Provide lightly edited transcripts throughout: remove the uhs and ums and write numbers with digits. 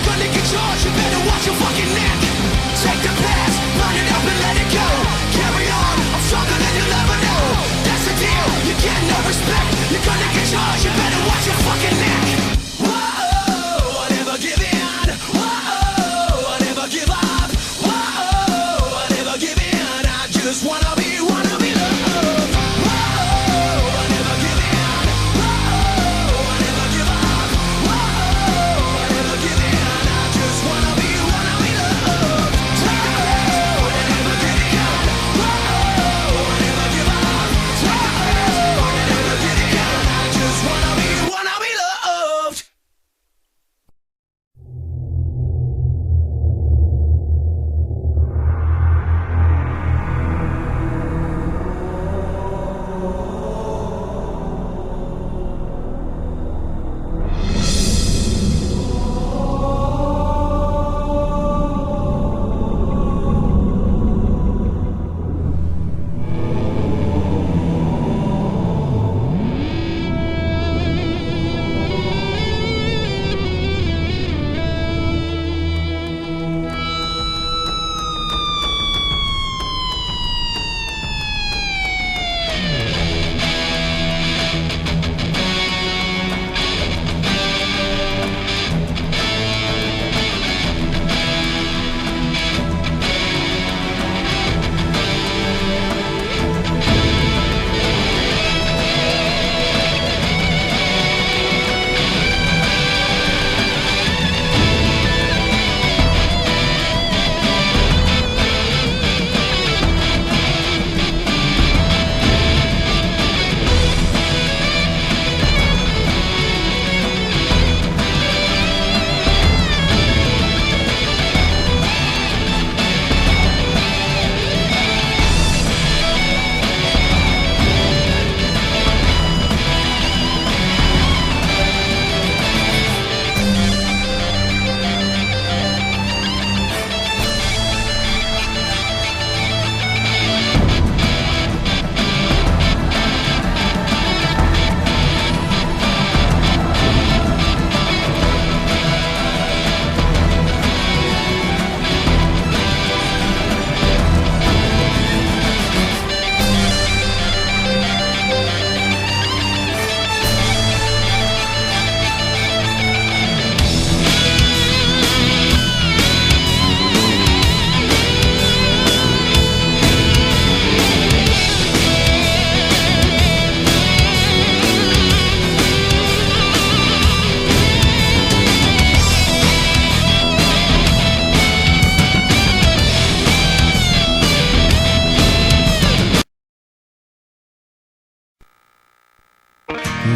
gonna get yours, you better watch your fucking neck. Take the past, burn it up and let it go. Carry on, I'm stronger than you'll ever know. That's the deal, you get no respect. You're gonna get yours, you better watch your fucking neck. Whoa, I never give in. Whoa, I never give up. Whoa, I never give in. I just wanna be loved. Whoa, I never give in. Whoa, I never give up. Whoa, I never give in. I just wanna be loved. Take the past, I never give in. Whoa, I never give up. Take the past, I never give in. I just wanna be loved.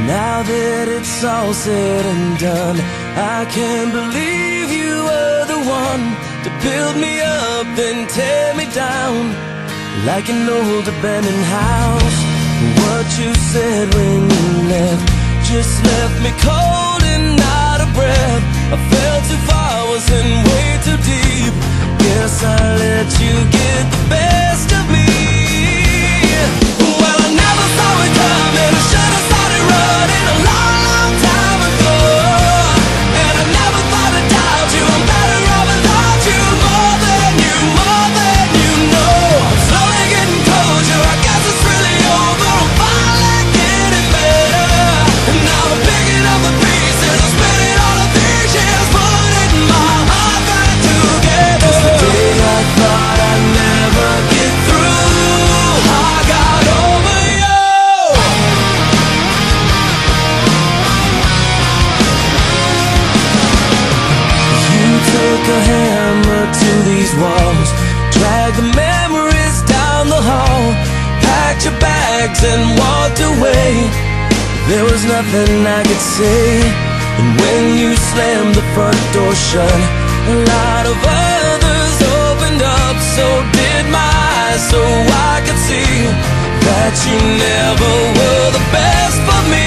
Now that it's all said and done, I can't believe you were the one to build me up then tear me down like an old abandoned house. What you said when you left just left me cold and out of breath. I fell too far, was in way too deep. Guess I let you get the best of me. Well, I never saw it coming. I should have started running a long, long time ago. And I never thought I'd doubt you. I'm better off without you. More than you know. I'm slowly getting closure. I guess it's really over. I'm finally getting better. And now I'm picking up the pieces. I'm spending all of these years putting my heart back together. 'Cause the day I thought I'd never get through, I got over you. You took a hammer to these walls, dragged the memories down the hall, packed your bags and walked away. There was nothing I could say. And when you slammed the front door shut, a lot of others opened up. So did my eyes, so I could see that you never were the best for me.